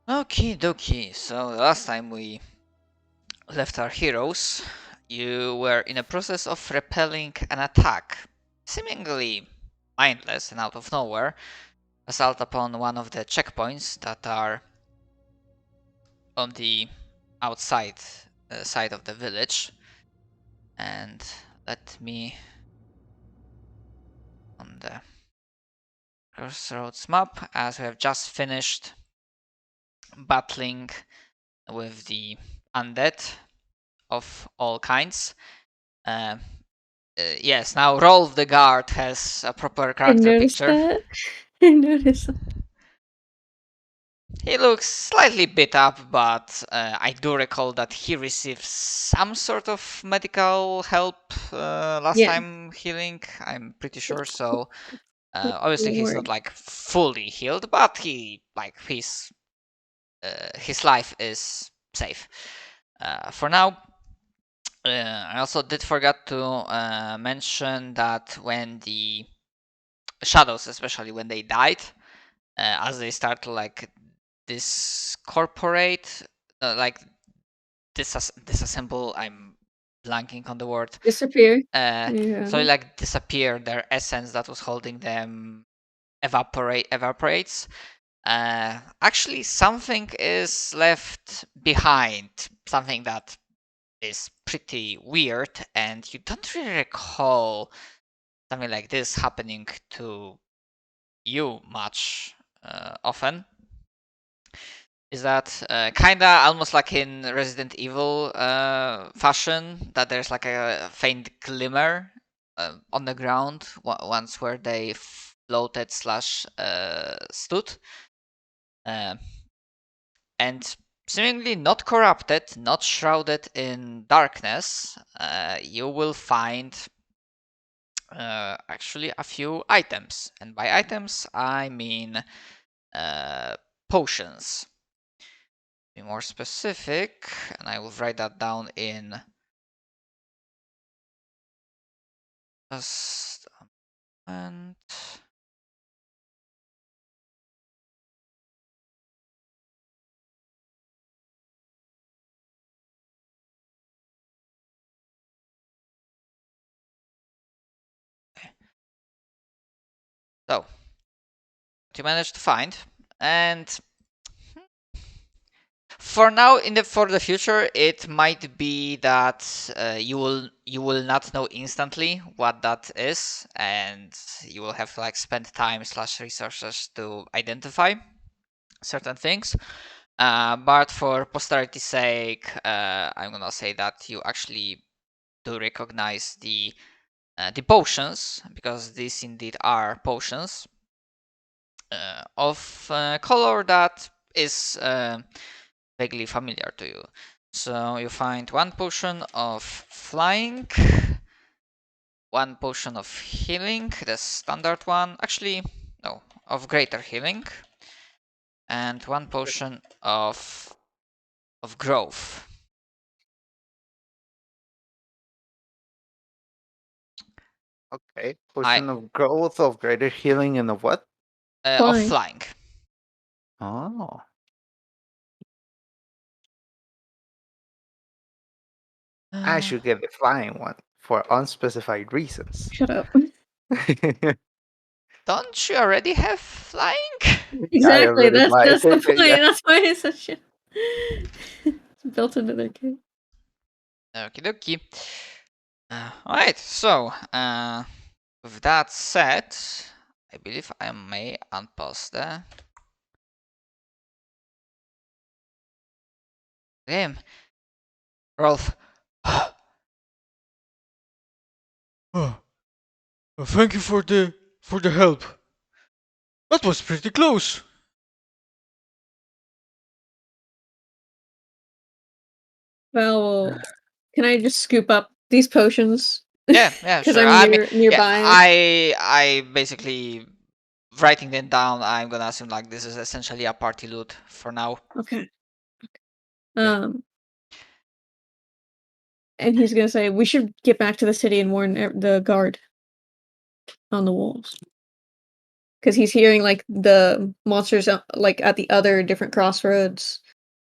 Okie dokie. So the last time we left our heroes, you were in a process of repelling an attack, seemingly mindless and out of nowhere, assault upon one of the checkpoints that are on the outside side of the village. And let me on the Crossroads map, as we have just finished battling with the undead of all kinds. Yes, now Rolf the Guard has a proper I character noticed picture. that. I noticed that. He looks slightly beat up, but I do recall that he received some sort of medical help last Yeah. time healing. I'm pretty sure. So Don't obviously he's not worry. like fully healed, but he like his life is safe for now. I also did forget to mention that when the shadows, especially when they died, as they start to like discorporate, like disassemble. I'm blanking on the word. Disappear. So Yeah. like disappear. Their essence that was holding them evaporates. Actually, something is left behind. Something that is pretty weird, and you don't really recall something like this happening to you much often. Is that kinda almost like in Resident Evil fashion, that there's like a faint glimmer on the ground once where they floated slash stood, uh, and seemingly not corrupted, not shrouded in darkness. You will find actually a few items, and by items I mean potions. Be more specific, and I will write that down in just a moment. Okay. So, what you managed to find, and for now, for the future, it might be that you will not know instantly what that is, and you will have to like spend time slash resources to identify certain things. But for posterity's sake, I'm gonna say that you actually do recognize the potions, because these indeed are potions of color that is vaguely familiar to you. So you find one potion of flying, one potion of healing, the standard one, actually, no, of greater healing, and one potion of growth. Okay. I Potion of growth, of greater healing, and of what? Of Flying. flying. Oh. I should get the flying one for unspecified reasons. Shut up. Don't you already have flying? I Exactly. already That's buy that's the it. point. Yeah. That's why it's such a it's built into their kit. Okie dokie. Alright, so with that said, I believe I may unpause the game. Rolf. Oh, thank you for the help. That was pretty close. Well, can I just scoop up these potions? Yeah, Because sure. I'm I mean, yeah, nearby. I basically writing them down. I'm gonna assume like this is essentially a party loot for now. Okay. Okay. And he's gonna say we should get back to the city and warn the guard on the walls. because he's hearing like the monsters like at the other different crossroads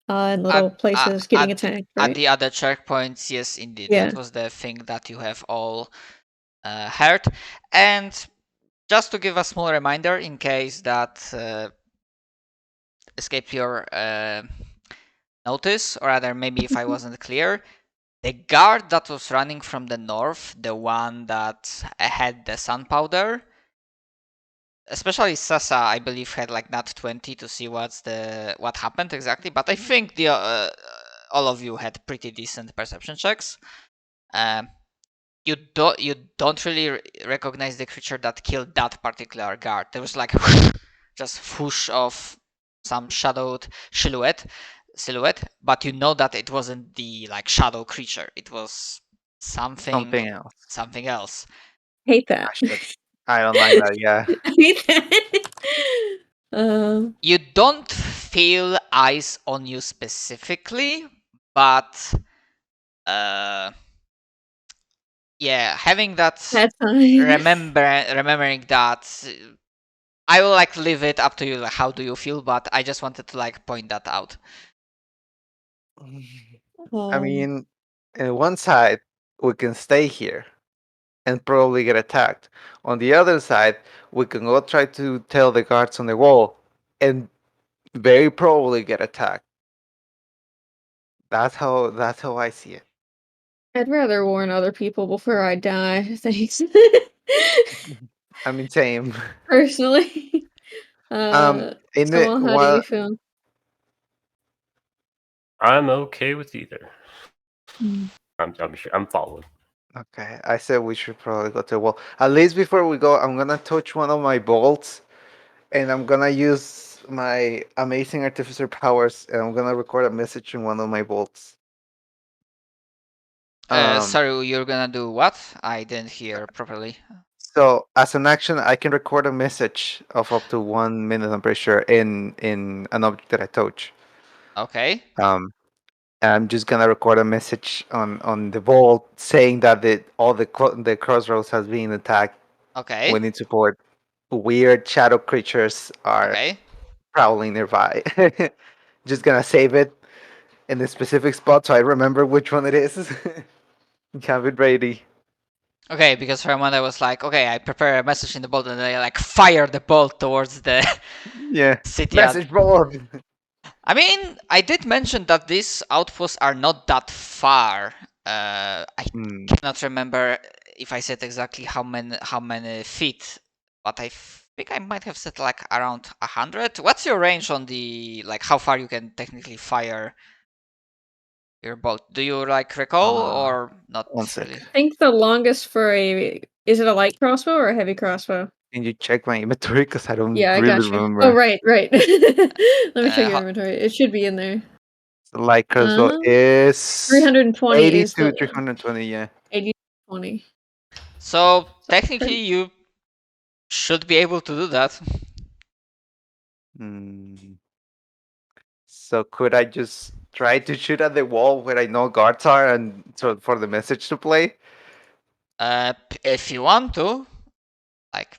and little places getting attacked, right? At the other checkpoints, yes, indeed. Yeah. That was the thing that you have all heard. And just to give a small reminder, in case that escaped your notice, or rather, maybe if I wasn't clear, the guard that was running from the north, the one that had the sun powder, especially Sasa, I believe, had like nat 20 to see what happened exactly. But I think the all of you had pretty decent perception checks. You don't really recognize the creature that killed that particular guard. There was like just whoosh of some shadowed silhouette, but you know that it wasn't the like shadow creature. It was something else. something else. Hate that. I don't like that. Yeah. I hate that. You don't feel eyes on you specifically, but yeah, having that Bad time. remembering that, I will like leave it up to you. Like, how do you feel? But I just wanted to like point that out. I mean, on one side, we can stay here and probably get attacked. On the other side, we can go try to tell the guards on the wall and very probably get attacked. That's how I see it. I'd rather warn other people before I die. Thanks. I mean, same. Personally. In Samal, how do you feel? I'm okay with either. Hmm. I'm sure I'm following. Okay, I said we should probably go to the wall. At least before we go, I'm gonna touch one of my bolts, and I'm gonna use my amazing artificer powers, and I'm gonna record a message in one of my bolts. Sorry, you're gonna do what? I didn't hear properly. So as an action, I can record a message of up to 1 minute. I'm pretty sure in an object that I touch. Okay. I'm just gonna record a message on the vault saying that the crossroads has been attacked. Okay. We need support. Weird shadow creatures are Okay. prowling nearby. Just gonna save it in a specific spot so I remember which one it is. Have it ready. Okay, because for a moment I was like, okay, I prepare a message in the bolt and then I like fire the bolt towards the Yeah. city. Message bolt. I mean, I did mention that these outposts are not that far. I cannot remember if I said exactly how many feet, but I think I might have said like around 100. What's your range on the like how far you can technically fire your bolt? Do you like recall or not One really? second. I think the longest for is it a light crossbow or a heavy crossbow? Can you check my inventory? Because I don't Yeah, I really got you. remember. Oh, right. Let me check your ho- inventory. It should be in there. The light crossbow is 320 80 is to the 320, yeah. 80 20. So technically you should be able to do that. So could I just try to shoot at the wall where I know guards are and so for the message to play? If you want to, like,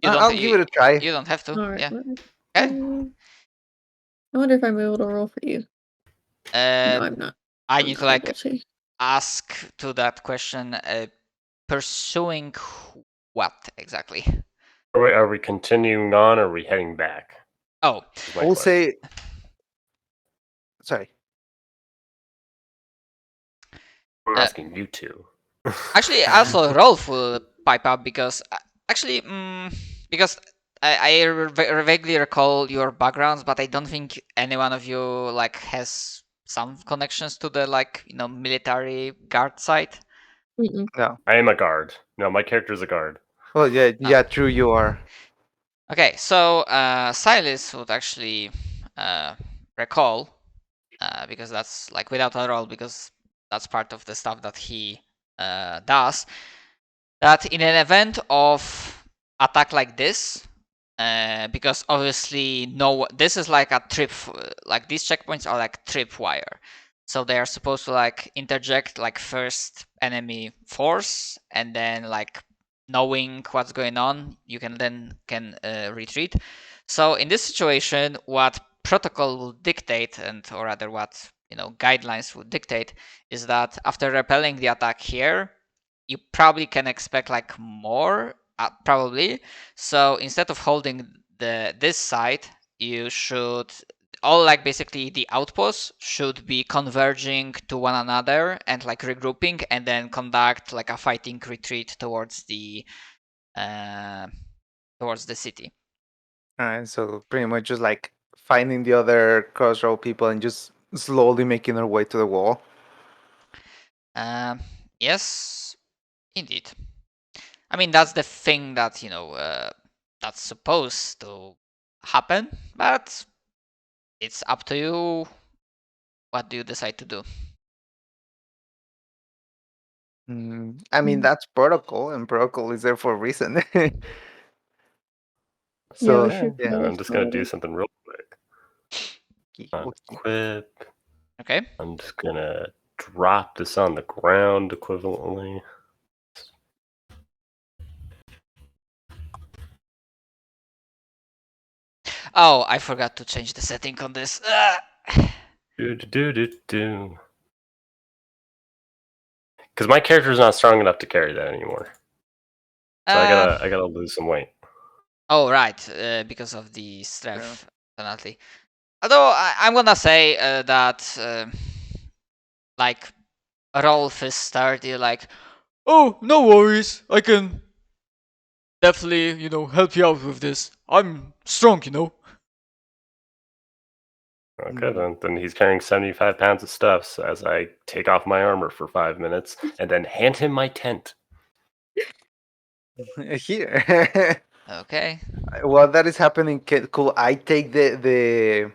I'll give it a try. You don't have to. All right. Yeah. Okay. I wonder if I'm able to roll for you. No, I'm not. I need to like able to. ask to that question. Pursuing what exactly? Are we continuing on or are we heading back? Oh, We'll say. Sorry. I'm asking you two. Actually, also Rolf will pipe up because because I vaguely recall your backgrounds, but I don't think any one of you like has some connections to the like military guard side. No. I am a guard. No, my character is a guard. Well, yeah, true. You are. Okay, so Silas would actually recall because that's like without a roll because that's part of the stuff that he does. That in an event of attack like this, because obviously this is like a trip, like these checkpoints are like tripwire, so they are supposed to like interject like first enemy force and then like knowing what's going on, you can then retreat. So in this situation, what protocol will dictate, or rather what guidelines would dictate, is that after repelling the attack here, you probably can expect like more, probably. So instead of holding this side, you should all like basically the outposts should be converging to one another and like regrouping, and then conduct like a fighting retreat towards the city. Alright, so pretty much just like finding the other crossroad people and just slowly making our way to the wall. Yes, indeed. I mean, that's the thing that that's supposed to happen, but it's up to you. What do you decide to do? I mean, that's protocol, and protocol is there for a reason. So, we should yeah. go I'm just gonna do forward. something real quick. Equip. Okay. I'm just gonna drop this on the ground equivalently. Oh, I forgot to change the setting on this. Do. Because my character's not strong enough to carry that anymore. So I gotta lose some weight. Oh right, because of the strength penalty. Although I'm gonna say that like Rolf is sturdy, like, Oh, no worries. I can definitely, help you out with this. I'm strong, Okay, then he's carrying 75 pounds of stuff so as I take off my armor for 5 minutes and then hand him my tent. Here. Okay. While that is happening, could I take the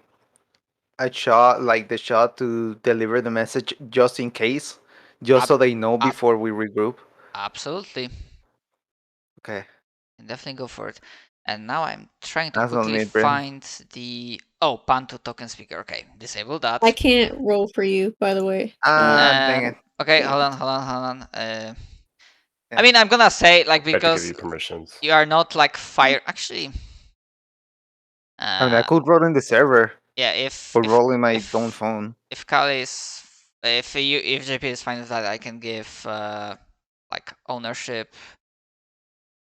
shot to deliver the message just in case, just so they know before we regroup? Absolutely. Okay. Definitely go for it. And now I'm trying to That's on quickly me, Bryn. find the Panto token speaker. Okay, disable that. I can't roll for you, by the way. Dang it. Okay, hold on. I mean, I'm gonna say like I have to give because you permissions. you are not like fire. Actually, I mean, I could roll in the server. yeah, if or roll in my own phone. If Kali is, if JP is fine with that, I can give like ownership.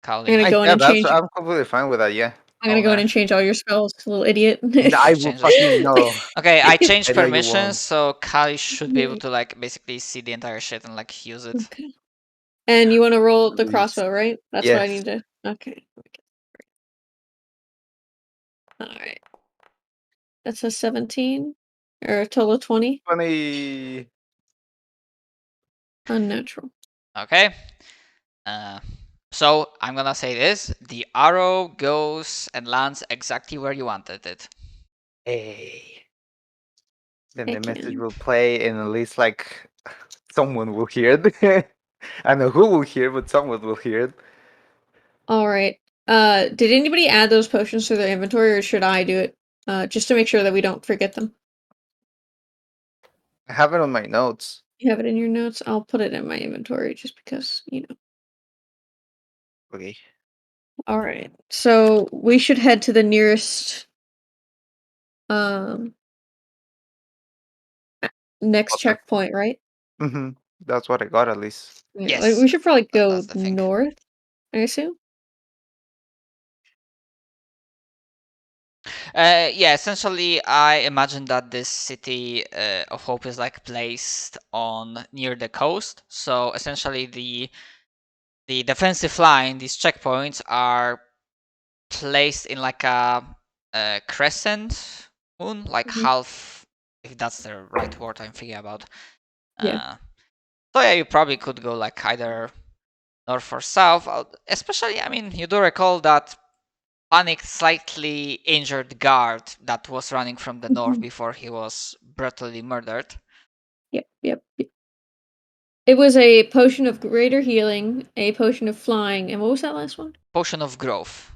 Kali. I'm gonna go in and change. I'm completely fine with that. Yeah. I'm gonna go in and change all your spells, little idiot. I will fucking know. Okay, I changed Maybe you won't. permissions, so Kali should be able to like basically see the entire shit and like use it. Okay. And you want to roll the crossbow, right? That's what I Yes. need to. Okay. All right. That's a 17 or a total of 20. 20. Unnatural. Okay. So I'm gonna say this: the arrow goes and lands exactly where you wanted it. Hey. Then Heck the message yeah. will play, and at least like someone will hear it. I know who will hear, but someone will hear it. All right. Did anybody add those potions to their inventory, or should I do it? Just to make sure that we don't forget them. I have it on my notes. You have it in your notes. I'll put it in my inventory just because, Okay. All right. So we should head to the nearest next checkpoint, right? Mm-hmm. That's what I got at least. Yeah, Yes. like, we should probably go That's the thing. north, I assume. Yeah, essentially, I imagine that this city of Hope is like placed on near the coast. So essentially, the defensive line, these checkpoints are placed in like a crescent moon, like half, if that's the right word I'm thinking about. Yeah. So yeah, you probably could go like either north or south. Especially, I mean, you do recall that panicked, slightly injured guard that was running from the north before he was brutally murdered. Yep. It was a potion of greater healing, a potion of flying, and what was that last one? Potion of growth.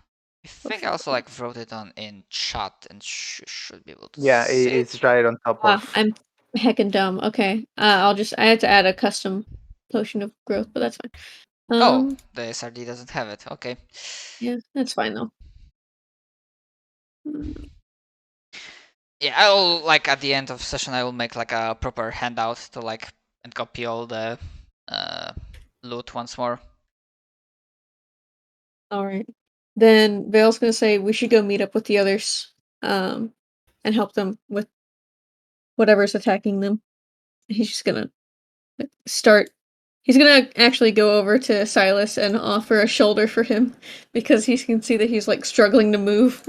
I think I also like wrote it on in chat and should be able to Yeah, see it's right on top of. I'm heckin' dumb. Okay. I had to add a custom potion of growth, but that's fine. Oh, the SRD doesn't have it. Okay. Yeah, that's fine though. Mm, Yeah, I'll like at the end of session I will make like a proper handout to like and copy all the loot once more. all right. Then Vale's gonna say we should go meet up with the others, and help them with whatever's attacking them. He's just gonna start. He's gonna actually go over to Silas and offer a shoulder for him because he can see that he's like struggling to move.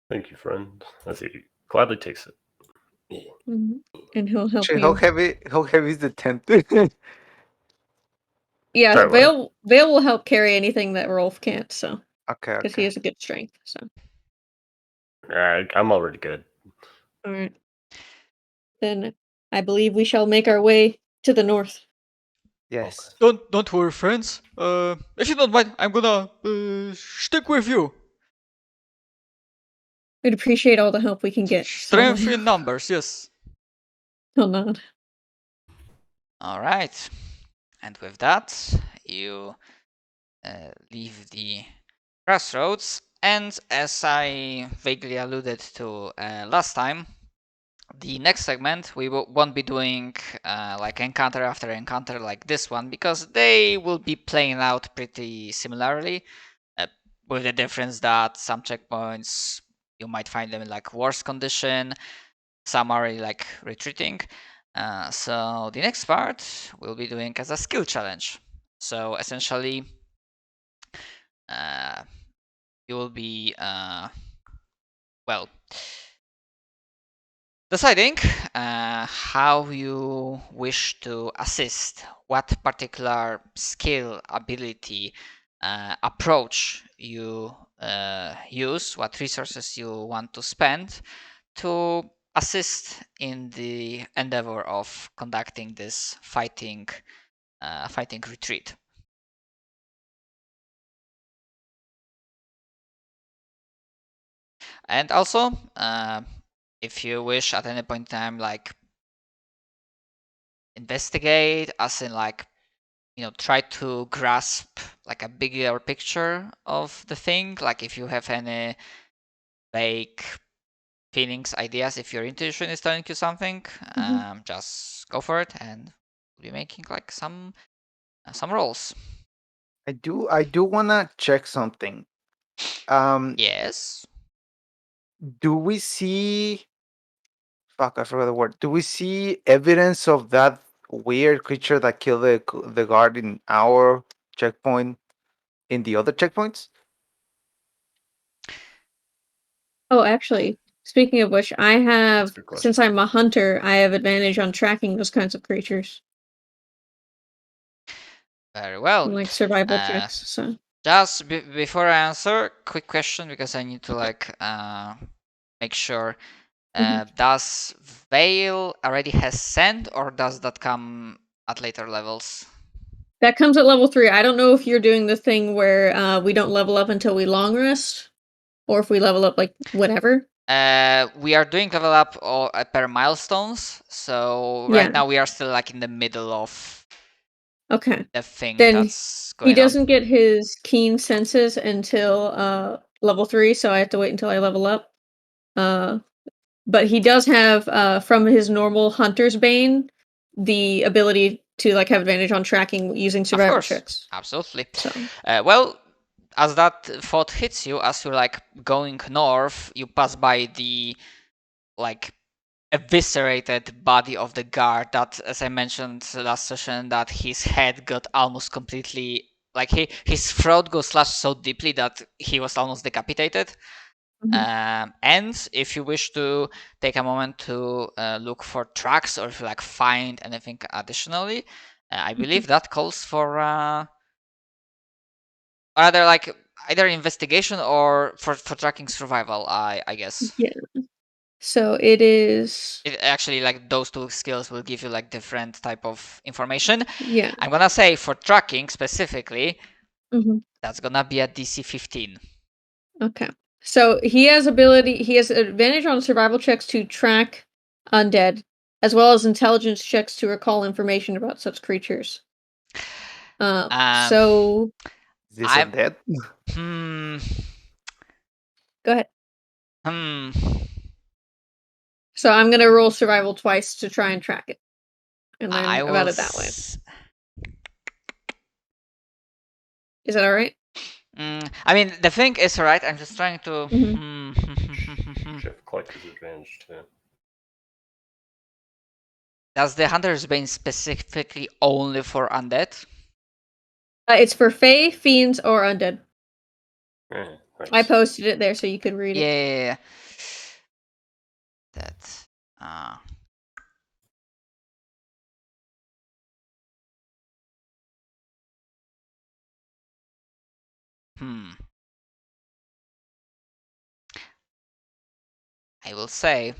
Thank you, friend. As he gladly takes it. Mhm. And he'll help Actually, you. how heavy is the tent? Yeah, Sorry, what? Vale will help carry anything that Rolf can't. So Okay, because he okay. has a good strength. So Alright, I'm already good. all right. Then I believe we shall make our way to the north. Yes. Don't worry, friends. If you don't mind, I'm gonna stick with you. We'd appreciate all the help we can get. Strength in numbers, yes. He'll nod. All right, and with that, you leave the crossroads. And as I vaguely alluded to last time, the next segment we won't be doing like encounter after encounter like this one because they will be playing out pretty similarly, with the difference that some checkpoints you might find them in like worse condition, some are like retreating. So the next part we'll be doing as a skill challenge. So essentially, you will be well deciding how you wish to assist, what particular skill, ability, approach you use, what resources you want to spend to assist in the endeavor of conducting this fighting retreat. And also, if you wish at any point in time, like investigate, as in like, try to grasp like a bigger picture of the thing. Like if you have any vague feelings, ideas, if your intuition is telling you something, just go for it, and we'll be making like some rolls. I do wanna check something. Yes. Do we see fuck, I forgot the word. Do we see evidence of that weird creature that killed the guard in our checkpoint in the other checkpoints? Oh, actually, speaking of which, I have, That's a good question. since I'm a hunter, I have advantage on tracking those kinds of creatures. Very well. Like survival checks, so. Just before I answer, quick question because I need to like make sure. Does Veil already has send, or does that come at later levels? That comes at level 3. I don't know if you're doing the thing where we don't level up until we long rest, or if we level up like whatever. We are doing level up per milestones, so right now we are still like in the middle of the thing then that's going he doesn't get his keen senses until level 3, so I have to wait until I level up. But he does have from his normal hunter's bane the ability to like have advantage on tracking using survival checks. Absolutely. So. Well, as that thought hits you, as you're like going north, you pass by the like eviscerated body of the guard that, as I mentioned last session, that his head got almost completely, like his throat got slashed so deeply that he was almost decapitated. And if you wish to take a moment to look for tracks, or if you like find anything additionally, I believe that calls for either like either investigation or for tracking survival, I guess. Yeah. So it is. It actually, like, those two skills will give you like different type of information. Yeah. I'm gonna say for tracking specifically, Mhm. that's gonna be a DC 15. Okay. So he has advantage on survival checks to track undead, as well as intelligence checks to recall information about such creatures. So Is this I'm undead? hmm go ahead. hmm. So I'm gonna roll survival twice to try and track it and I learn will. about it that way. Is that all right? I mean, the thing is, right? I'm just trying to. Should have collector's advantage too. Does the Hunter's Bane specifically only for undead? It's for Fae, Fiends, or Undead. Nice. I posted it there so you could read it. Yeah. That. I will say,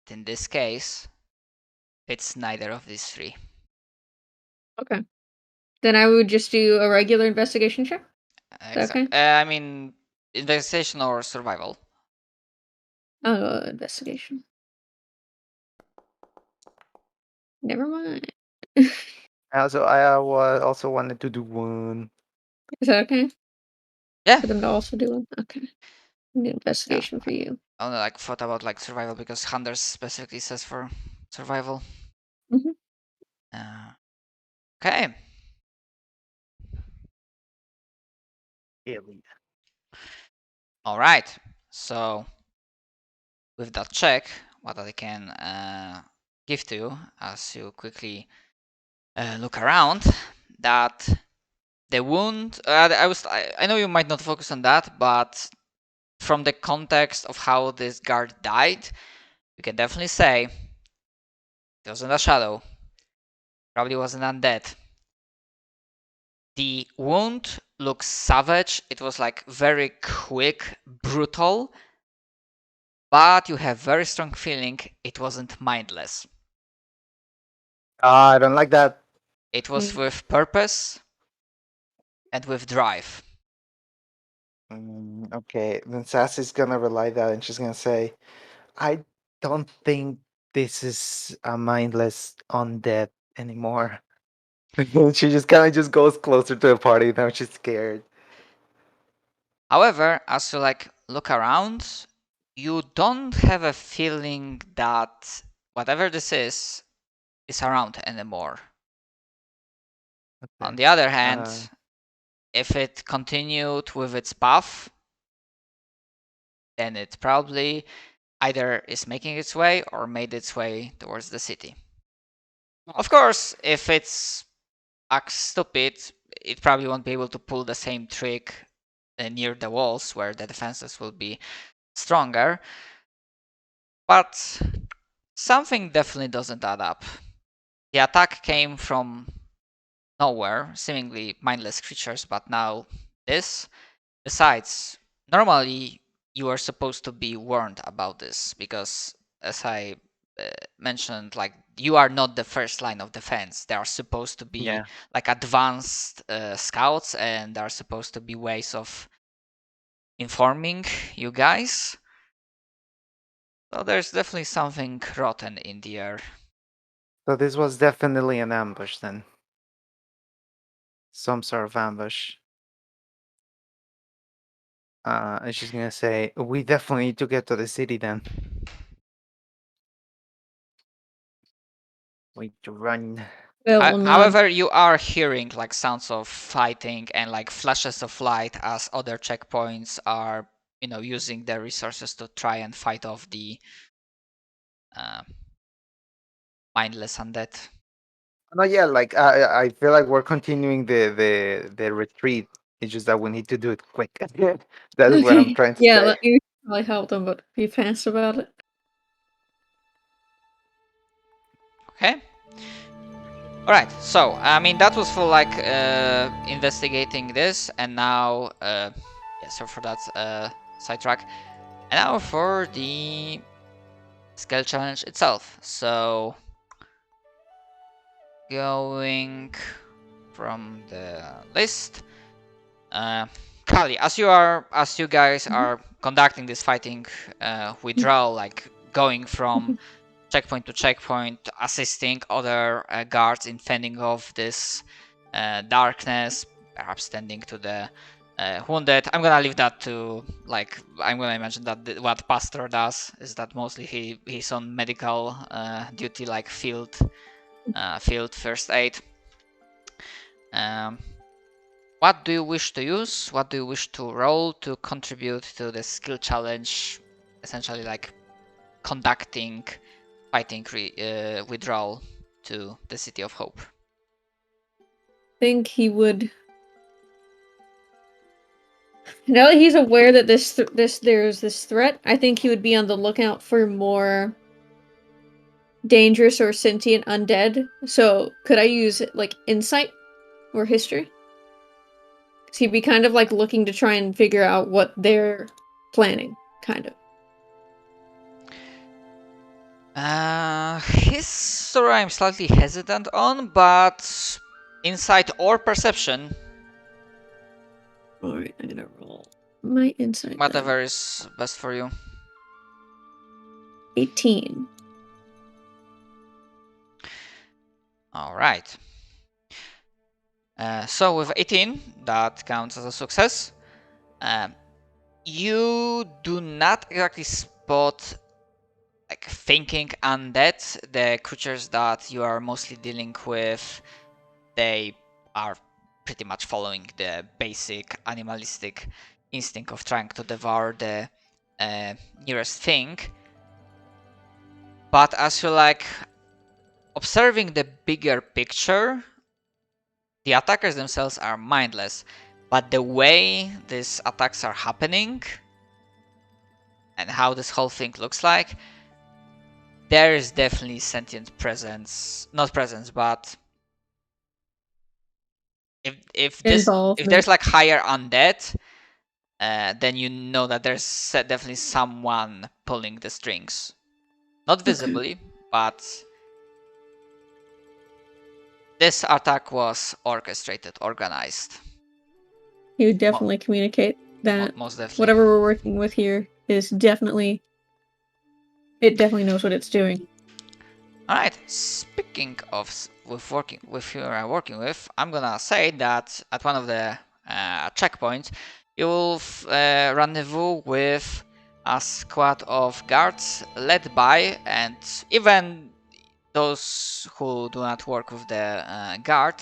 in this case, it's neither of these three. Okay. Then I would just do a regular investigation check. Okay. I mean, investigation or survival. Investigation. Never mind. I also wanted to do one. Is that okay? Yeah. For them to also do one? Okay. I'll do investigation for you. I only thought about survival because Hunter specifically says for survival. Mhm. Okay. All right. So with that check, what I can give to you as you quickly look around, that the wound. I know you might not focus on that, but from the context of how this guard died, you can definitely say it wasn't a shadow. Probably wasn't undead. The wound looks savage. It was very quick, brutal, but you have very strong feeling it wasn't mindless. I don't like that. It was with purpose and with drive. Okay, then Sassy's gonna relay that and she's gonna say, I don't think this is a mindless undead anymore. She just kind of just goes closer to the party now. She's scared. However, as you look around, you don't have a feeling that whatever this is around anymore. Okay. On the other hand, if it continued with its path, then it probably either is making its way or made its way towards the city. Of course, if it's acts stupid, it probably won't be able to pull the same trick near the walls where the defenses will be stronger. But something definitely doesn't add up. The attack came from nowhere, seemingly mindless creatures, but now this. Besides, normally you are supposed to be warned about this because, as I mentioned, you are not the first line of defense. There are supposed to be advanced scouts, and there are supposed to be ways of informing you guys. So there's definitely something rotten in the air. So this was definitely an ambush then. Some sort of ambush. And she's gonna say, we definitely need to get to the city then. We need to run. However, you are hearing sounds of fighting and flashes of light as other checkpoints are, using their resources to try and fight off the mindless undead. No, yeah, I feel like we're continuing the retreat. It's just that we need to do it quick. That's what I'm trying to say. Let me probably help them, but be fast about it. Okay. All right. So I mean that was for investigating this, and now so for that sidetrack, and now for the skill challenge itself. So going from the list, Kali, as you guys are conducting this fighting withdrawal, going from checkpoint to checkpoint, assisting other guards in fending off this darkness, perhaps tending to the wounded. I'm gonna leave that to, like, I'm gonna imagine that what Pastor does is that mostly he's on medical duty, like field first aid. What do you wish to use? What do you wish to roll to contribute to the skill challenge? Essentially, like conducting fighting withdrawal to the City of Hope. Think he would. Now that he's aware that there's this threat, I think he would be on the lookout for more dangerous or sentient undead. So could I use like insight or history? So he'd be kind of like looking to try and figure out what they're planning, kind of. History I'm slightly hesitant on, but insight or perception, Alright, I'm gonna roll my insight. whatever is best for you. 18. All right. So with 18, that counts as a success. You do not exactly spot, like, thinking undead. The creatures that you are mostly dealing with, they are pretty much following the basic animalistic instinct of trying to devour the nearest thing. But as you're like observing the bigger picture, the attackers themselves are mindless, but the way these attacks are happening and how this whole thing looks like, there is definitely sentient presence. Not presence, but if there's like higher undead, then you know that there's definitely someone pulling the strings. Not visibly, but this attack was orchestrated, organized. He would definitely communicate that Most definitely. whatever we're working with here is definitely... It definitely knows what it's doing. Alright, speaking of working with, I'm gonna say that at one of the checkpoints, you will rendezvous with a squad of guards led by, and even those who do not work with the guard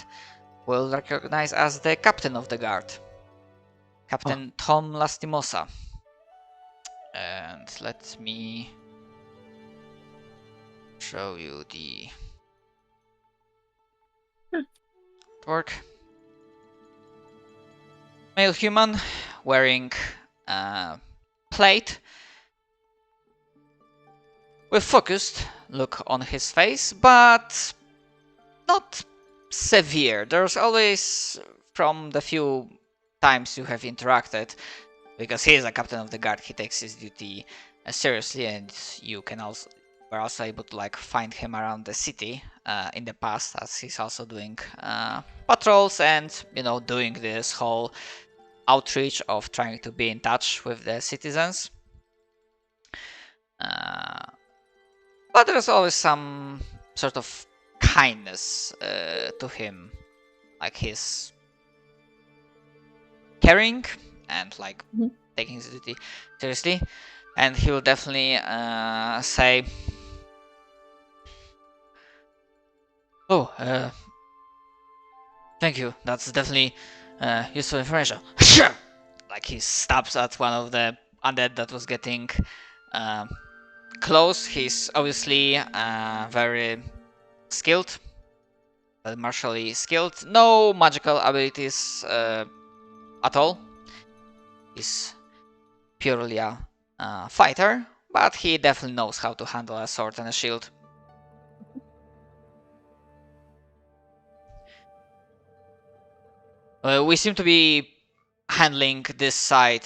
will recognize as the captain of the guard, Captain Tom Lastimosa. And let me show you the artwork. Male human wearing plate with focused look on his face, but not severe. There's always, from the few times you have interacted, because he is a captain of the guard, he takes his duty seriously, and you can also were also able to like find him around the city in the past, as he's also doing patrols and, you know, doing this whole outreach of trying to be in touch with the citizens. But there's always some sort of kindness to him, like he's caring and like taking his duty seriously, and he will definitely say, "Oh, thank you. That's definitely useful information." Like he stabs at one of the undead that was getting close. He's obviously very skilled, martially skilled. No magical abilities at all. He's purely a fighter, but he definitely knows how to handle a sword and a shield. We seem to be handling this side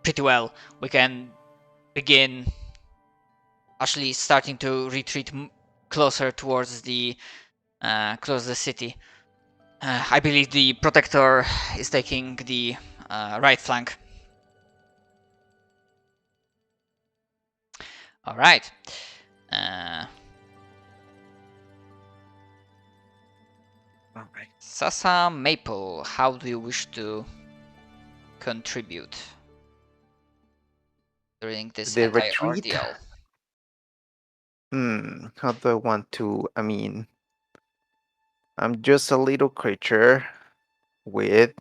pretty well. We can begin actually starting to retreat closer towards the city. I believe the Protector is taking the right flank. All right. Uh, All right. Sasa Maple, how do you wish to contribute during this The entire retreat. ordeal? How do I want to? I mean, I'm just a little creature with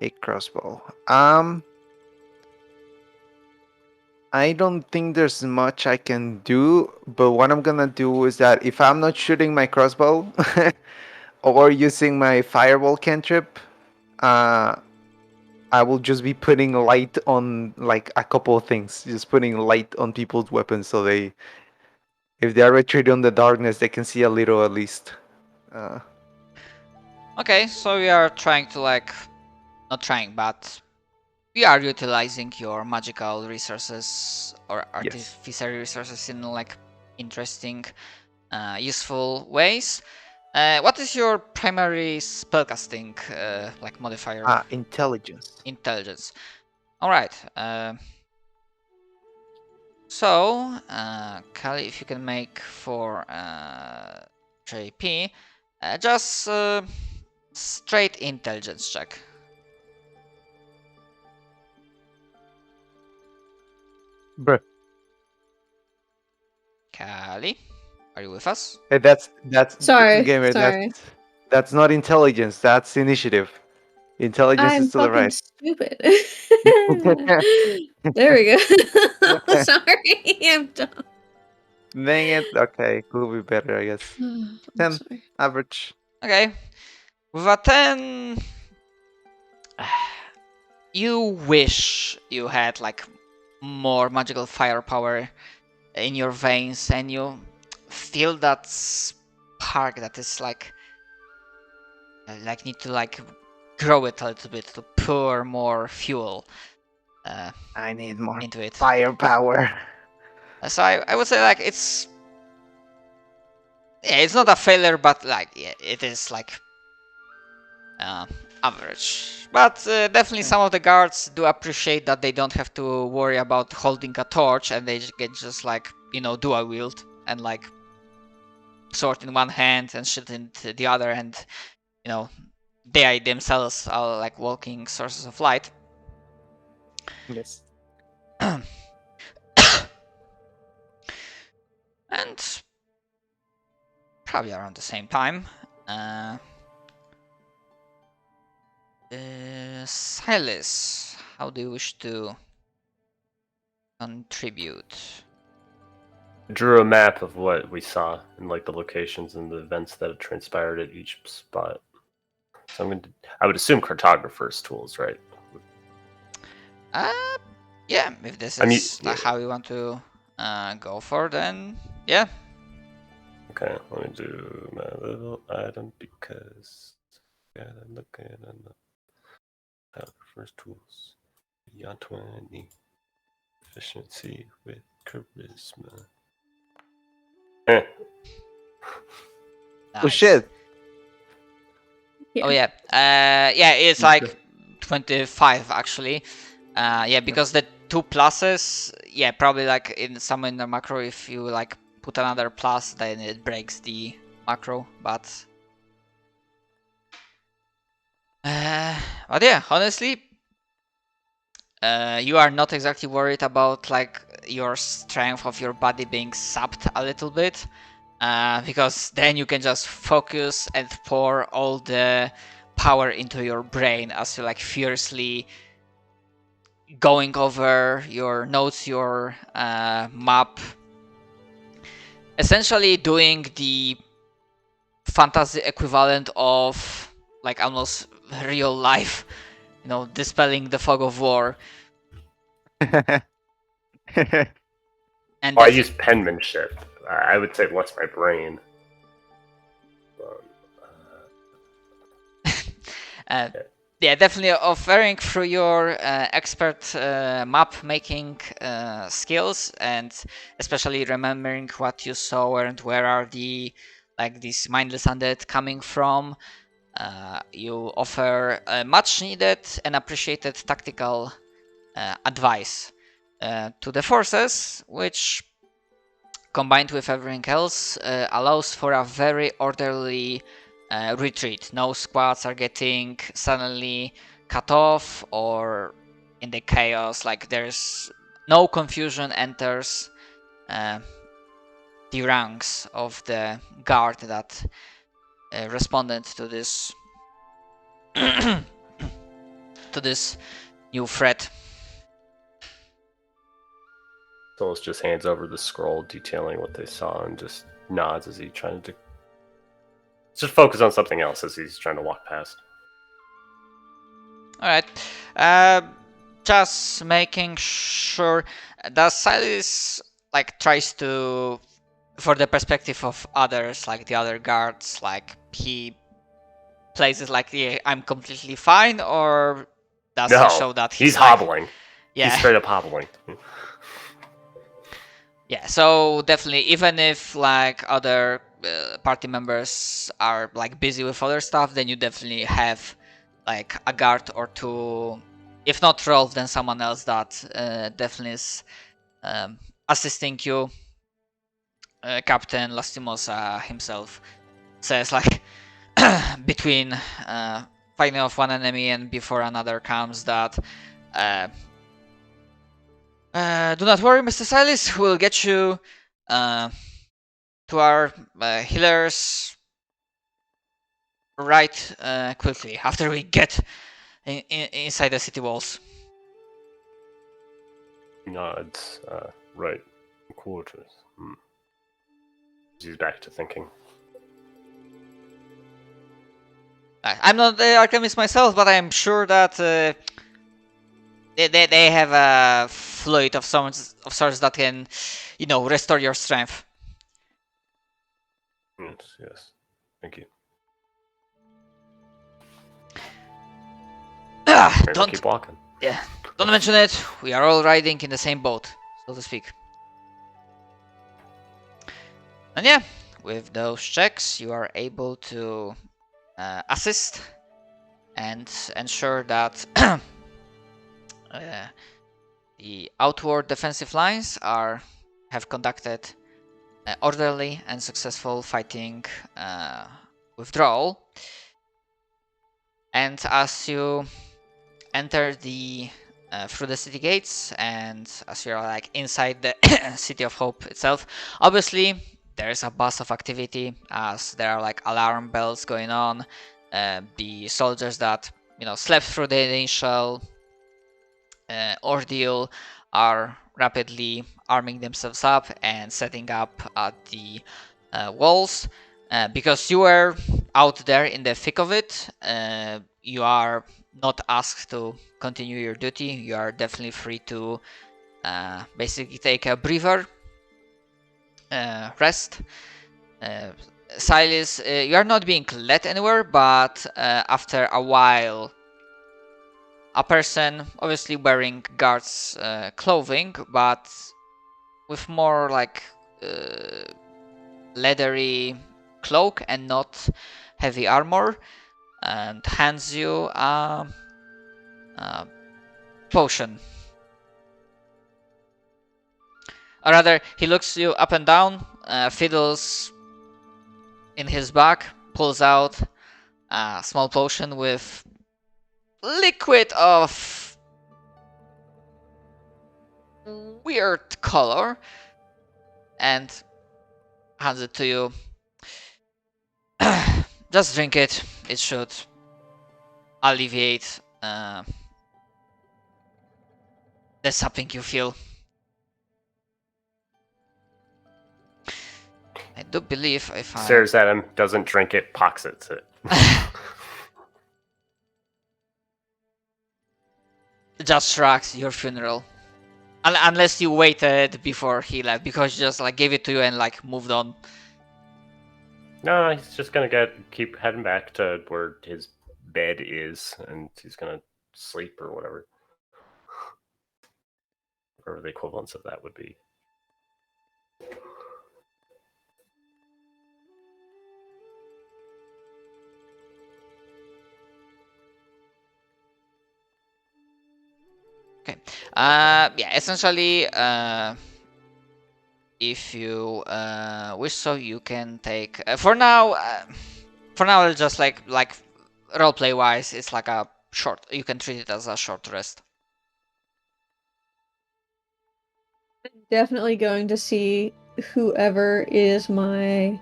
a crossbow. I don't think there's much I can do, but what I'm gonna do is that if I'm not shooting my crossbow or using my fireball cantrip, uh, I will just be putting light on like a couple of things, just putting light on people's weapons so they, if they are retreating on the darkness, they can see a little at least. Okay, so we are trying to not trying, but we are utilizing your magical resources or Yes. artificial resources in interesting, useful ways. What is your primary spellcasting modifier? Intelligence. Intelligence. All right. So, Kali, if you can make for JP, just straight intelligence check. Bruh. Kali, are you with us? Hey, that's Sorry, gamer. sorry. That's not intelligence. That's initiative. Intelligence is I'm to the fucking right. stupid. There we go. Sorry, I'm dumb. Dang it. Okay, could be better, I guess. I'm 10 sorry. average. Okay. With a 10, you wish you had more magical firepower in your veins, and you feel that spark that is need to grow it a little bit to pour more fuel I need more into it. firepower. So I would say it's not a failure, but it is average. But definitely some of the guards do appreciate that they don't have to worry about holding a torch, and they get just dual wield and sword in one hand and shit in the other, and they themselves are walking sources of light. Yes. And probably around the same time, Silas, how do you wish to contribute? Drew a map of what we saw and the locations and the events that had transpired at each spot. So I would assume cartographer's tools, right? Yeah, if this is how you want to go for, then yeah. Okay, let me do my little item because gotta look at the cartographer's tools. Beyond 20. Efficiency with charisma. Nice. Oh shit. Yeah. Oh yeah. Yeah, it's 25 actually. Yeah, because the 2 pluses, yeah, probably in somewhere in the macro, if you put another plus, then it breaks the macro. But yeah, honestly, you are not exactly worried about your strength of your body being sapped a little bit, because then you can just focus and pour all the power into your brain as you fiercely going over your notes, your map, essentially doing the fantasy equivalent of almost real life, dispelling the fog of war. And I use penmanship. I would say what's my brain. Yeah, definitely offering through your expert map making skills, and especially remembering what you saw and where are the these mindless undead coming from. You offer much needed and appreciated tactical advice to the forces, which combined with everything else, allows for a very orderly retreat. No squads are getting suddenly cut off, or in the chaos, like there's no confusion enters the ranks of the guard that responded to this to this new threat. Solus just hands over the scroll detailing what they saw and just nods as he trying to just focus on something else as he's trying to walk past. All right, just making sure that Silas like tries to, for the perspective of others, like the other guards, like he plays it like, yeah, I'm completely fine, or does he show that he's like, hobbling. Yeah, He's straight up hobbling. yeah. So definitely, even if like other party members are like busy with other stuff, then you definitely have like a guard or two, if not Rolf, then someone else that definitely is assisting you. Captain Lastimosa himself says like between fighting off one enemy and before another comes that do not worry, Mr. Silas, we'll get you to our healers right quickly after we get inside the city walls. Nods. Right. Quarters. He's back to thinking. I'm not the alchemist myself, but I'm sure that they have a fluid of sorts that can, restore your strength. Yes. Thank you. Don't keep walking. Yeah, don't mention it. We are all riding in the same boat, so to speak. And yeah, with those checks, you are able to assist and ensure that the outward defensive lines have conducted orderly and successful fighting withdrawal. And as you enter through the city gates, and as you're like inside the City of Hope itself, obviously there's a buzz of activity as there are like alarm bells going on. The soldiers that slept through the initial ordeal are rapidly arming themselves up and setting up at the walls. Because you were out there in the thick of it, you are not asked to continue your duty. You are definitely free to basically take a breather, rest. Silas, you are not being led anywhere, but after a while, a person obviously wearing guards clothing, but with more like leathery cloak and not heavy armor, and hands you a potion. Or rather, he looks you up and down, fiddles in his bag, pulls out a small potion with liquid of weird color, and hands it to you. Just drink it. It should alleviate the something you feel. I do believe if I Stares at him, doesn't drink it, pockets it. just tracks your funeral. Unless you waited before he left, because he just like gave it to you and like moved on. No, he's just gonna keep heading back to where his bed is, and he's gonna sleep or whatever. Whatever the equivalence of that would be. Okay. Yeah. Essentially, if you wish so, you can take. For now, it's just like roleplay wise, it's like a short. You can treat it as a short rest. Definitely going to see whoever is my,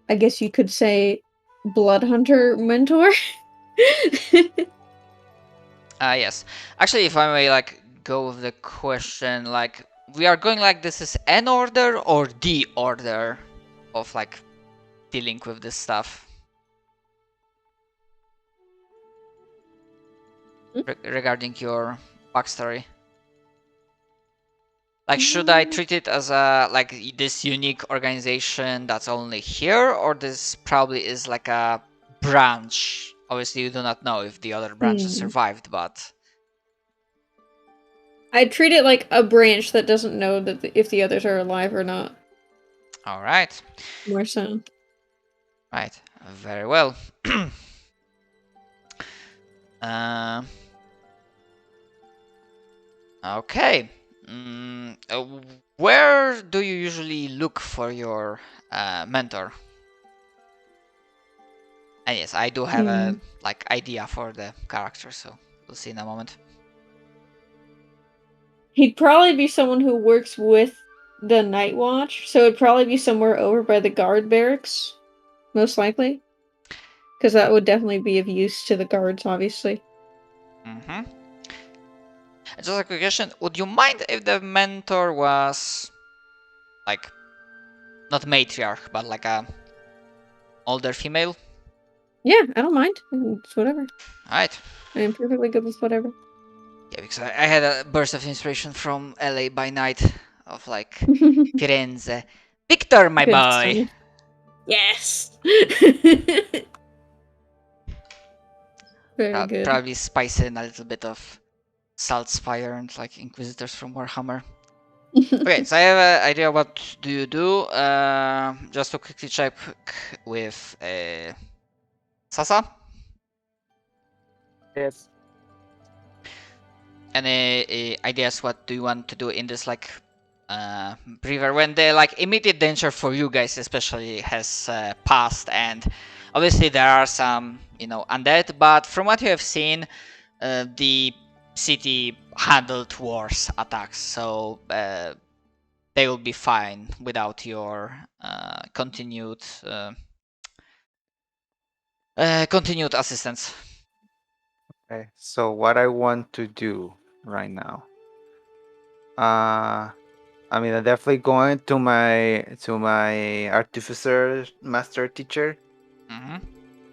I guess you could say, blood hunter mentor. Yes. Actually, if I may, like, go with the question, like, we are going like this is an order or the order of like dealing with this stuff regarding your backstory. Like, should I treat it as a like this unique organization that's only here, or this probably is like a branch? Obviously, you do not know if the other branches survived, but I treat it like a branch that doesn't know that if the others are alive or not. all right, More so. right, very well. uh, okay. Where do you usually look for your mentor? And yes, I do have a like idea for the character, so we'll see in a moment. He'd probably be someone who works with the Night Watch, so it'd probably be somewhere over by the guard barracks, most likely. Because that would definitely be of use to the guards, obviously. Mm-hmm. Just a quick question: would you mind if the mentor was like not matriarch, but like a older female? Yeah, I don't mind. It's whatever. Alright. I am perfectly good with whatever. Yeah, because I had a burst of inspiration from LA by night of like Firenze. Victor, my Good boy! stuff. Yes! Very good. Probably spice in a little bit of Salt Spire and like Inquisitors from Warhammer. Okay, so I have an idea what do you do. Just to quickly check with Sasa. Yes. Any ideas what do you want to do in this like river when the like immediate danger for you guys especially has passed, and obviously there are some undead, but from what you have seen the city handled worse attacks, so they will be fine without your continued assistance. Okay. So what I want to do right now. I mean, I'm definitely going to my artificer master teacher. Mm-hmm.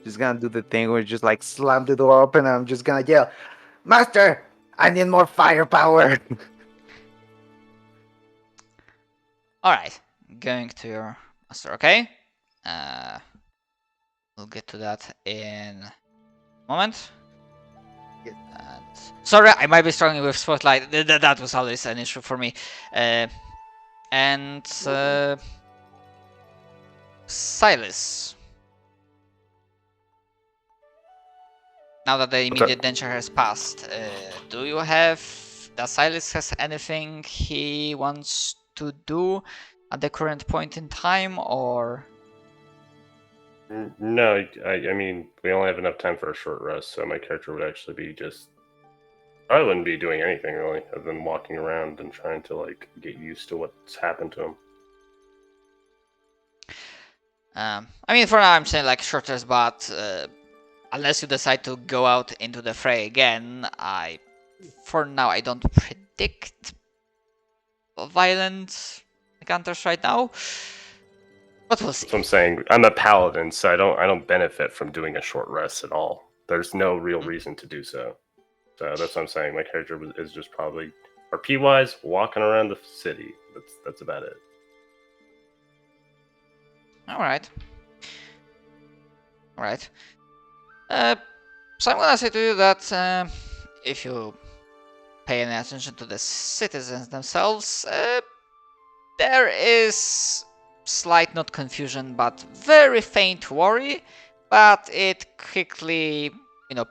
Just gonna do the thing where just like slam the door open. And I'm just gonna yell, "Master, I need more firepower." All right, going to your master. Okay, we'll get to that in a moment. Yes. And sorry, I might be struggling with spotlight. That was always an issue for me. And Silas. Now that the immediate danger has passed, do you have? Does Silas has anything he wants to do at the current point in time, or? No, I mean, we only have enough time for a short rest, so my character would actually be just. I wouldn't be doing anything really, other than walking around and trying to like get used to what's happened to him. I mean, for now I'm saying like short rest, but unless you decide to go out into the fray again, for now I don't predict violent encounters right now. But we'll see. So I'm saying I'm a paladin, so I don't benefit from doing a short rest at all. There's no real reason to do so. So that's what I'm saying. My character is just probably RP wise walking around the city. That's about it. All right. So I'm gonna say to you that if you pay any attention to the citizens themselves, there is slight, not confusion, but very faint worry. But it quickly,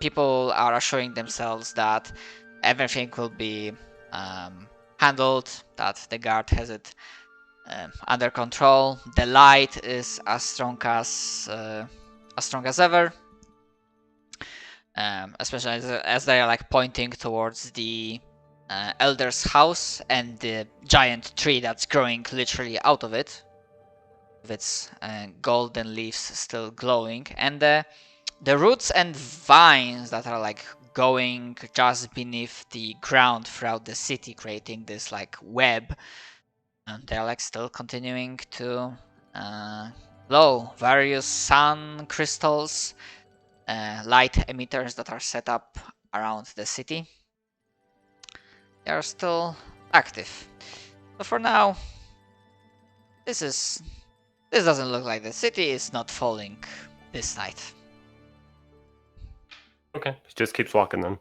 people are assuring themselves that everything will be handled, that the guard has it under control. The light is as strong as ever, especially as they are like pointing towards the elder's house and the giant tree that's growing literally out of it, with its golden leaves still glowing, and the roots and vines that are like going just beneath the ground throughout the city, creating this like web. And they're like still continuing to glow. Various sun crystals, light emitters that are set up around the city. They are still active. But for now, this doesn't look like the city is not falling this night. Okay, just keeps walking then.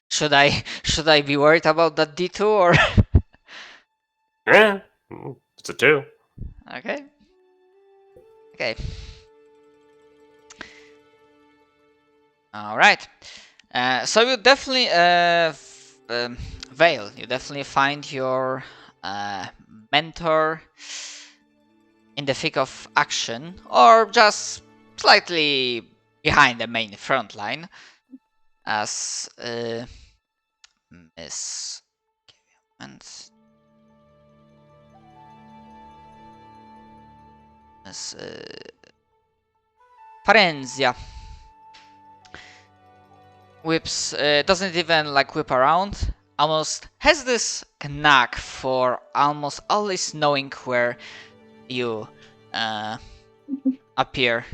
Should I be worried about that detour? Yeah, it's a 2. Okay. All right. So you definitely, Vale, you definitely find your mentor in the thick of action, or just slightly behind the main front line, as Miss and Miss Parenzia whips, doesn't even like whip around, almost has this knack for almost always knowing where you appear.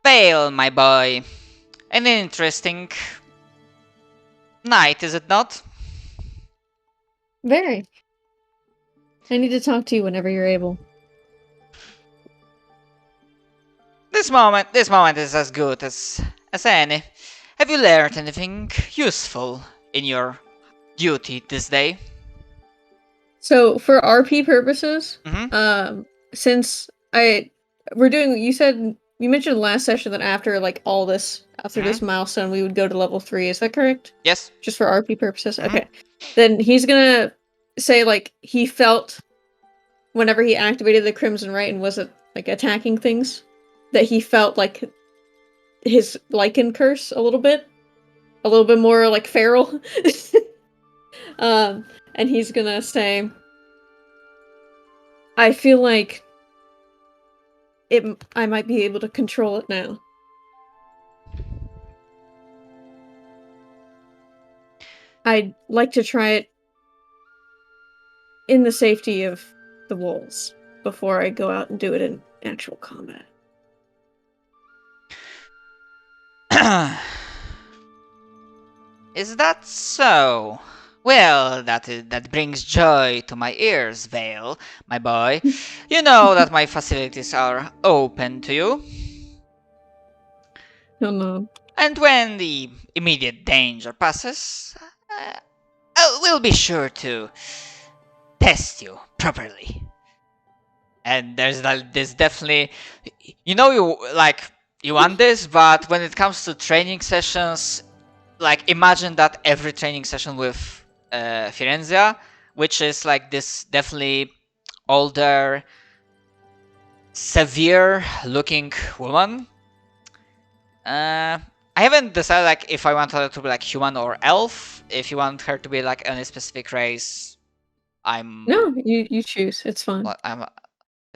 Vale, my boy, an interesting night, is it not? Very. I need to talk to you whenever you're able. This moment is as good as any. Have you learned anything useful in your duty this day? So for RP purposes, Mm-hmm. since you mentioned last session that after like all this, after this milestone, we would go to level 3. Is that correct? Yes. Just for RP purposes? Okay. Then he's gonna say like he felt whenever he activated the Crimson Right and wasn't like attacking things, that he felt like his Lycan curse a little bit more like feral. And he's gonna say, I feel like I might be able to control it now. I'd like to try it in the safety of the walls before I go out and do it in actual combat. Is that so? Well, that brings joy to my ears, Vale, my boy. You know that my facilities are open to you. No. And when the immediate danger passes, we'll be sure to test you properly. And there's definitely, you want this, but when it comes to training sessions, like imagine that every training session with Firenze, which is like this definitely older, severe looking woman. I haven't decided like if I want her to be like human or elf. If you want her to be like any specific race, No, you choose. It's fine. I'm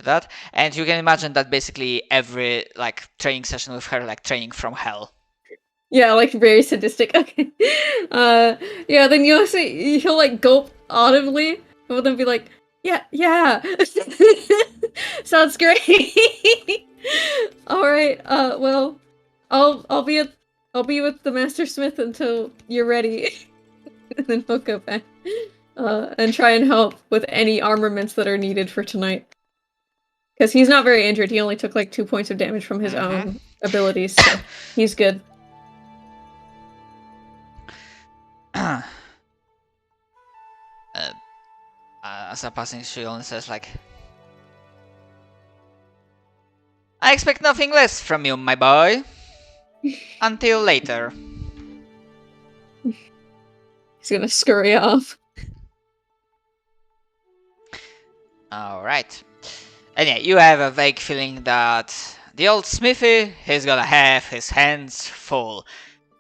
that. And you can imagine that basically every like training session with her like training from hell. Yeah, like very sadistic. Okay. Yeah, then he'll like gulp audibly, but then be like, yeah. Sounds great. All right. Well, I'll be with the Master Smith until you're ready. And then he'll go back and try and help with any armaments that are needed for tonight. Because he's not very injured. He only took like 2 points of damage from his own abilities, so he's good. As I'm passing, she only says like, I expect nothing less from you, my boy. Until later. He's gonna scurry off. Alright. And yeah, you have a vague feeling that the old Smithy, he's gonna have his hands full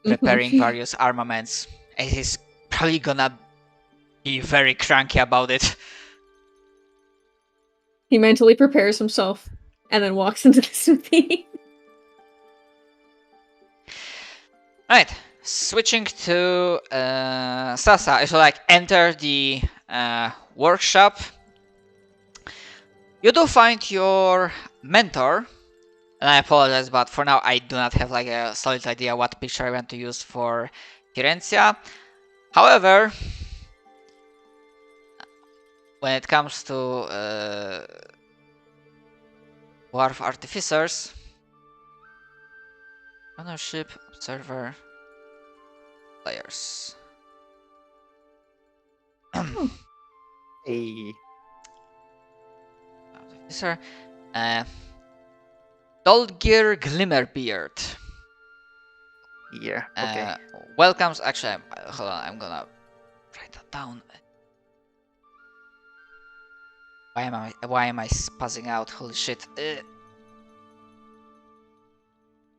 preparing various armaments. And he's probably gonna be very cranky about it. He mentally prepares himself and then walks into the smithy. Right, switching to Sasa. If you like enter the workshop, you do find your mentor. And I apologize, but for now I do not have like a solid idea what picture I want to use for Firencia. However, when it comes to Dwarf Artificers, ownership, observer, players. Hey. Artificer, Dolgir Glimmerbeard. Yeah. Okay. Welcomes. Actually, hold on. I'm gonna write that down. Why am I spazzing out? Holy shit!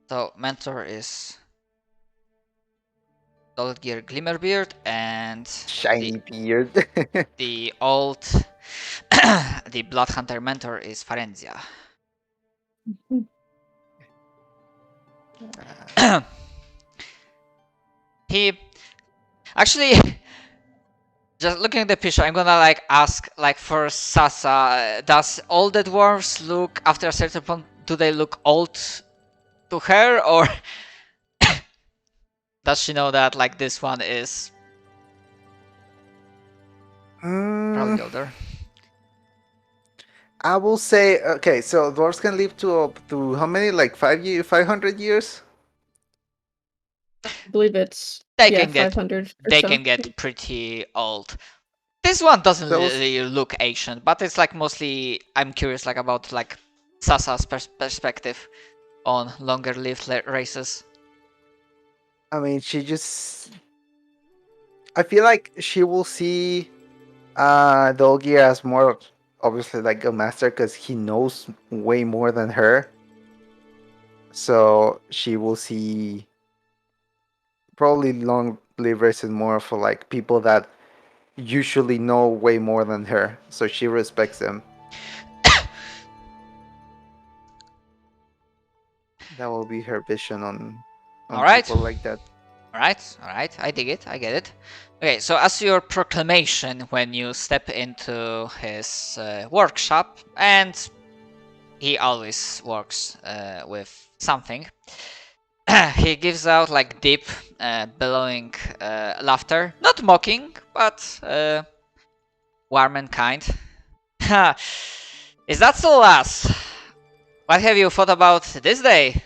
So mentor is Dolgir Glimmerbeard, and Shiny beard. the old the Blood Hunter mentor is Farenzia. He actually, just looking at the picture, I'm gonna like ask like for Sasa, does all the dwarves look after a certain point, do they look old to her, or does she know that like this one is probably older? I will say, okay, so dwarves can live to how many? Like 500 years? I believe it's They can get 500 or they so. can get pretty old. This one doesn't Those- really look ancient, but it's like mostly I'm curious like about like Sasa's perspective on longer lived races. I mean, she just. I feel like she will see Dolgi as more obviously like a master because he knows way more than her. So she will see probably long livers and more for like people that usually know way more than her. So she respects them. That will be her vision on All right. people like that. Alright, I dig it, I get it. Okay, so as your proclamation when you step into his workshop, and he always works with something, he gives out like deep, bellowing laughter. Not mocking, but warm and kind. Is that so, lass? What have you thought about this day?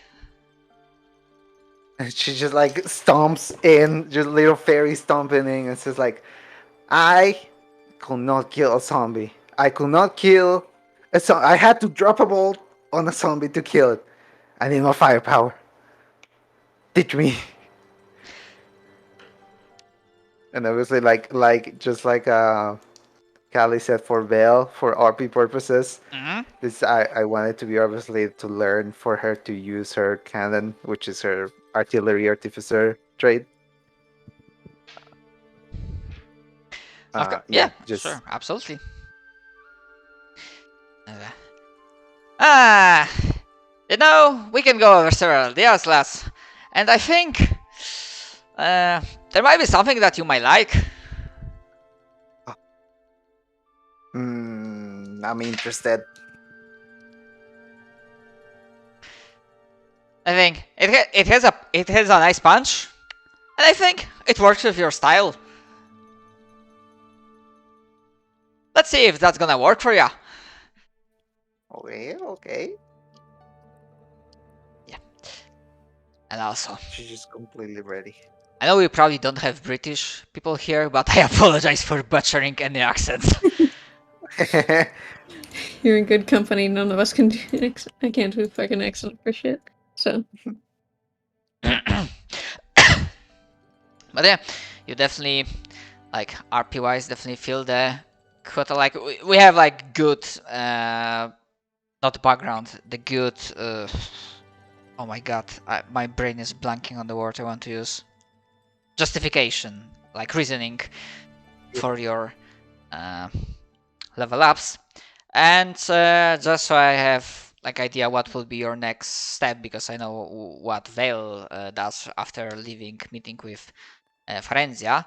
And she just like stomps in, just little fairy stomping in, and says like, "I could not kill a zombie. I could not kill a zombie. I had to drop a bolt on a zombie to kill it. I need more firepower. Teach me." And obviously, just like Callie said for Vale, for RP purposes, this I wanted to be obviously to learn for her to use her cannon, which is her artillery artificer trait. Yeah, just sure, absolutely. Ah, you know, we can go over several ideas, lads, and I think there might be something that you might like. I'm interested. I think it has a nice punch, and I think it works with your style. Let's see if that's gonna work for you. Okay. Yeah, and also, She's just completely ready. I know we probably don't have British people here, but I apologize for butchering any accents. You're in good company. None of us can do I can't do a fucking accent for shit. So. But yeah, you definitely like RP wise, definitely feel the quota. Like we have like good, not background, the good. Oh my god, my brain is blanking on the word I want to use. Justification, like reasoning for your level ups, and just so I have like idea what will be your next step, because I know what Vale does after leaving meeting with Frenzia.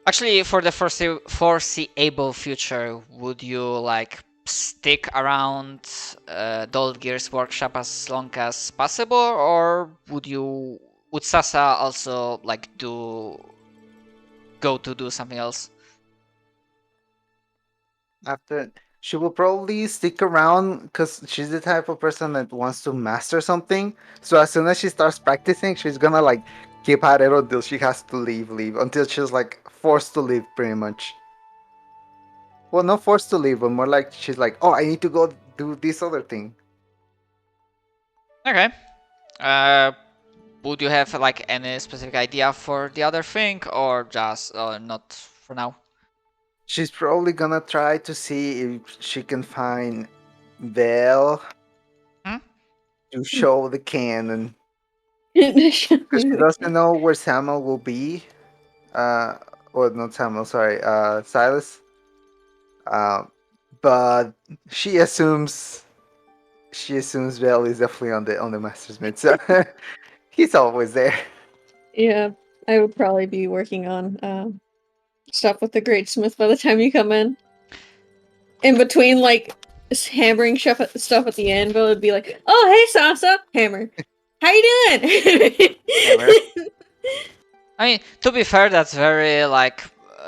Actually, for the foreseeable future, would you like stick around Dold Gears workshop as long as possible, or would Sasa also like go to do something else? After she will probably stick around because she's the type of person that wants to master something. So as soon as she starts practicing, she's gonna like keep at it until she has to leave until she's like forced to leave, pretty much. Well, not forced to leave, but more like she's like, oh, I need to go do this other thing. Okay. Would you have like any specific idea for the other thing, or just not for now? She's probably gonna try to see if she can find Belle Hmm? to show the cannon. Show Because me she the doesn't kid. know where Samuel will be. Or not Samuel, sorry, Silas. Uh, but she assumes Belle is definitely on the master's mid, so he's always there. Yeah, I would probably be working on stuff with the Great Smith by the time you come in. In between, like hammering stuff at the end, but it would be like, "Oh, hey, Sasa, hammer, how you doing?" Hammer. I mean, to be fair, that's very like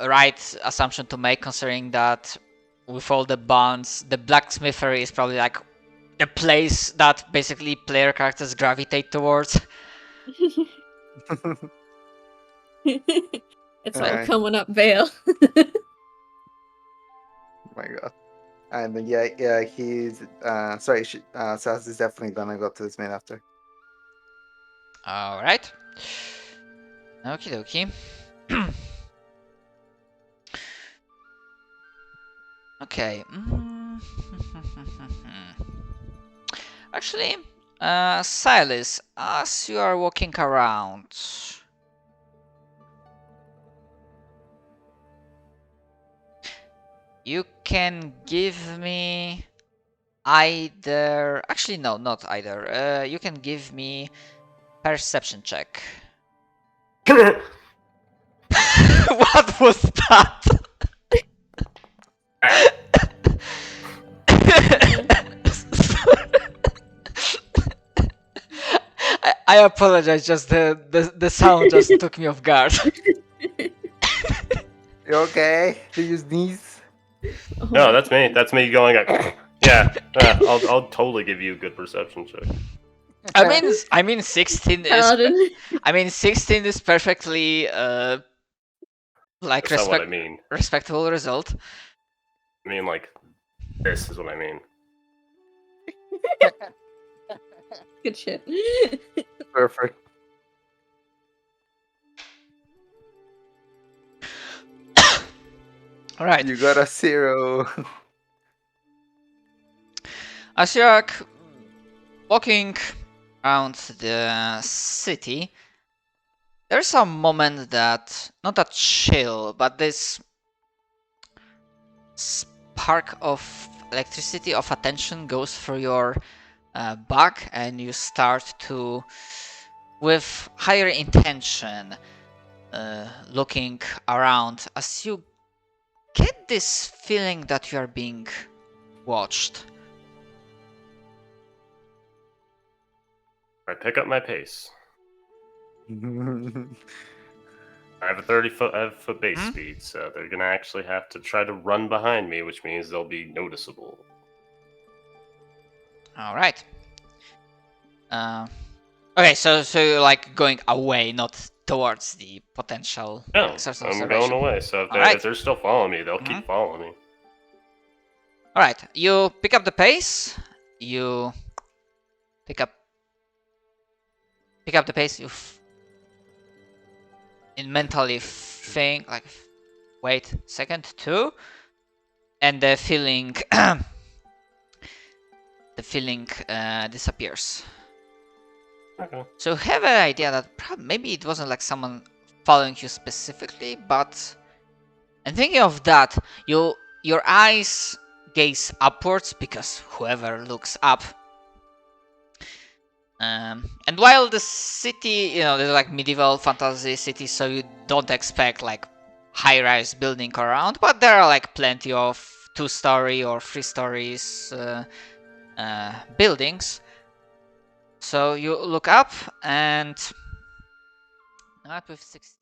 right assumption to make, considering that with all the bonds, the blacksmithery is probably like the place that basically player characters gravitate towards. It's all Alright. coming up, Vale. My God. And then, yeah, he's sorry. Sas is definitely gonna go to this main after. All right. Okie dokie. Okay. Actually, Silas, as you are walking around, you can give me either. Actually, no, not either. You can give me perception check. What was that? I apologize. Just the sound just took me off guard. You okay? Do you sneeze? Oh No, my that's me. God. That's me going. Yeah, I'll totally give you a good perception check. I mean, 16 is. Paladin. I mean, 16 is perfectly like That's not what I mean. respectable result. I mean, like, this is what I mean. Good shit. Perfect. All right. You got a 0. As you're walking around the city, there's a moment that, not a chill, but this spark of electricity, of attention goes through your back, and you start to, with higher intention, looking around as you get this feeling that you are being watched. I pick up my pace. I have a 30-foot base speed, so they're gonna actually have to try to run behind me, which means they'll be noticeable. All right. Okay, so you're like going away, not towards the potential No, source of I'm observation. going away. So if Alright. they're still following me, they'll keep following me. All right, you pick up the pace. You pick up the pace. mentally think like, wait, second, two, and the feeling disappears. Okay. So have an idea that maybe it wasn't like someone following you specifically, but and thinking of that, your eyes gaze upwards because whoever looks up. And while the city, there's like medieval fantasy city, so you don't expect like high-rise building around, but there are like plenty of 2-story or 3 stories buildings. So you look up and not with 16.